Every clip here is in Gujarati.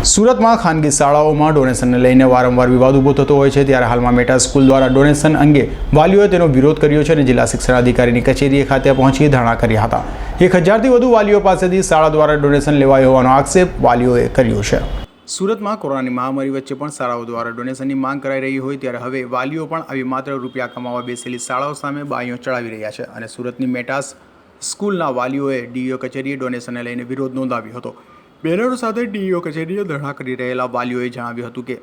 સુરતમાં ખાનગી શાળાઓમાં ડોનેશનને લઈને વારંવાર વિવાદ ઊભો થતો હોય છે, ત્યારે હાલમાં મેટા સ્કૂલ દ્વારા ડોનેશન અંગે વાલીઓએ તેનો વિરોધ કર્યો છે અને જિલ્લા શિક્ષણાધિકારીની કચેરી ખાતે પહોંચી ધરણા કર્યા હતા। 1000થી વધુ વાલીઓ પાસેથી શાળા દ્વારા ડોનેશન લેવાયું હોવાનો આક્ષેપ વાલીઓએ કર્યો છે। સુરતમાં કોરોનાની મહામારી વચ્ચે પણ શાળાઓ દ્વારા ડોનેશનની માંગ કરાઈ રહી હોય ત્યારે હવે વાલીઓ પણ આવી માત્ર રૂપિયા કમાવા બેસેલી શાળાઓ સામે બાઈઓ ચડાવી રહ્યા છે અને સુરતની મેટાસ સ્કૂલના વાલીઓએ ડીઈઓ કચેરીએ ડોનેશનને લઈને વિરોધ નોંધાવ્યો હતો। બેનરો સાથે ડીઈઓ કચેરીએ ધરણા કરી રહેલા વાલીઓએ જણાવ્યું હતું કે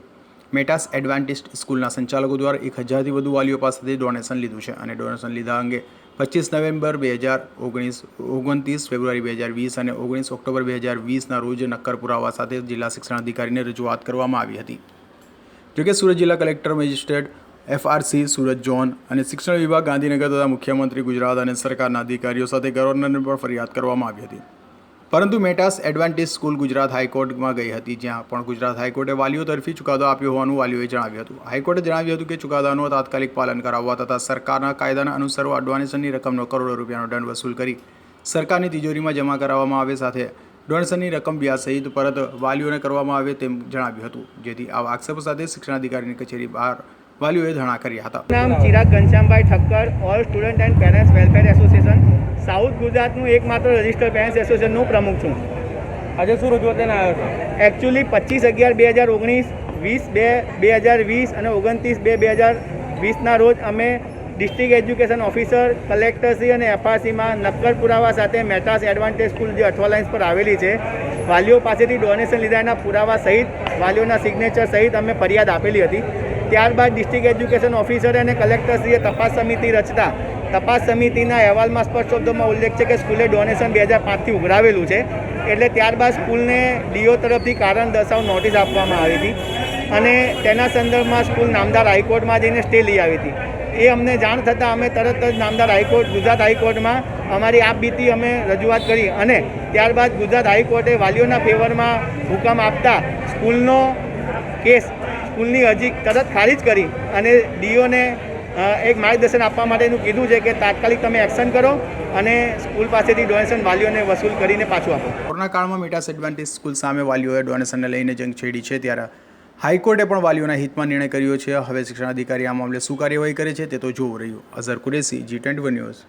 મેટાસ એડવાન્ટિસ્ટ સ્કૂલના સંચાલકો દ્વારા 1000થી વધુ વાલીઓ પાસેથી ડોનેશન લીધું છે અને ડોનેશન લીધા અંગે 25 નવેમ્બર 2019, 29 ફેબ્રુઆરી 2020 અને 19 ઓક્ટોબર 2020ના રોજ નક્કર પુરાવા સાથે જિલ્લા શિક્ષણાધિકારીને રજૂઆત કરવામાં આવી હતી। જોકે સુરત જિલ્લા collector, magistrate, FRC Surat zone અને શિક્ષણ વિભાગ ગાંધીનગર તથા મુખ્યમંત્રી ગુજરાત અને સરકારના અધિકારીઓ સાથે ગવર્નરને પણ ફરિયાદ કરવામાં આવી હતી, પરંતુ મેટાસ એડવાન્ટિસ્ટ સ્કૂલ ગુજરાત હાઈકોર્ટમાં ગઈ હતી, જ્યાં પણ ગુજરાત હાઈકોર્ટે વાલીઓ તરફી ચુકાદો આપ્યો હોવાનું વાલીઓએ જણાવ્યું હતું। હાઈકોર્ટે જણાવ્યું હતું કે ચુકાદાનું તાત્કાલિક પાલન કરાવવા તથા સરકારના કાયદાના અનુસરવા ડોનેશનની રકમનો કરોડો રૂપિયાનો દંડ વસૂલ કરી સરકારની તિજોરીમાં જમા કરાવવામાં આવે, સાથે ડોનેશનની રકમ વ્યાજ સહિત પરત વાલીઓને કરવામાં આવે તેમ જણાવ્યું હતું, જેથી આવા આક્ષેપો સાથે શિક્ષણાધિકારીની કચેરી બહાર વાલીઓએ ધરણા કર્યા હતા। નામ Chirag Ghanshyambhai Thakkar, all student and parents welfare association south ગુજરાતનું એકમાત્ર રજિસ્ટર્ડ પેરેન્ટ્સ એસોસિએશનનું પ્રમુખ છું। આજે શું રજૂઆત લઈને આવ્યો છો? એકચ્યુઅલી 25/11/2019, 20/2/2020 અને 29/2/2020ના રોજ અમે ડિસ્ટ્રિક્ટ એજ્યુકેશન ઓફિસર, કલેક્ટરશ્રી અને FRCમાં નક્કર પુરાવા સાથે મેટાસ એડવાન્ટેજ સ્કૂલ જે અઠવા લાઇન્સ પર આવેલી છે, વાલીઓ પાસેથી ડોનેશન લીધાના પુરાવા સહિત વાલીઓના સિગ્નેચર સહિત અમે ફરિયાદ આપેલી હતી। ત્યારબાદ ડિસ્ટ્રિક્ટ એજ્યુકેશન ઓફિસરે અને કલેક્ટરશ્રીએ તપાસ સમિતિ રચતા તપાસ સમિતિના અહેવાલમાં સ્પષ્ટ શબ્દોમાં ઉલ્લેખ છે કે સ્કૂલે ડોનેશન 2005થી ઉઘરાવેલું છે, એટલે ત્યારબાદ સ્કૂલને ડીઓ તરફથી કારણ દર્શાવ નોટિસ આપવામાં આવી હતી અને તેના સંદર્ભમાં સ્કૂલ નામદાર હાઈકોર્ટમાં જઈને સ્ટે લઈ આવી હતી। એ અમને જાણ થતાં અમે તરત જ નામદાર હાઈકોર્ટ, ગુજરાત હાઈકોર્ટમાં અમારી આપબીતી અમે રજૂઆત કરી અને ત્યારબાદ ગુજરાત હાઈકોર્ટે વાલીઓના ફેવરમાં હુકમ આપતા સ્કૂલનો કેસ, સ્કૂલની અરજી તરત ખારીજ કરી અને ડીઓને એક માર્ગદર્શન આપવા માટેનું કીધું છે કે તાત્કાલિક તમે એક્શન કરો અને સ્કૂલ પાસેથી ડોનેશન વાલીઓને વસૂલ કરીને પાછું આપો। કોરોના કાળમાં મેટાસ એડવાન્ટિસ્ટ સ્કૂલ સામે વાલીઓએ ડોનેશનને લઈને જંગ છેડી છે, ત્યારે હાઈકોર્ટે પણ વાલીઓના હિતમાં નિર્ણય કર્યો છે। હવે શિક્ષણાધિકારી આ મામલે શું કાર્યવાહી કરે છે તે તો જોવું રહ્યું। Azhar Qureshi, G21 news.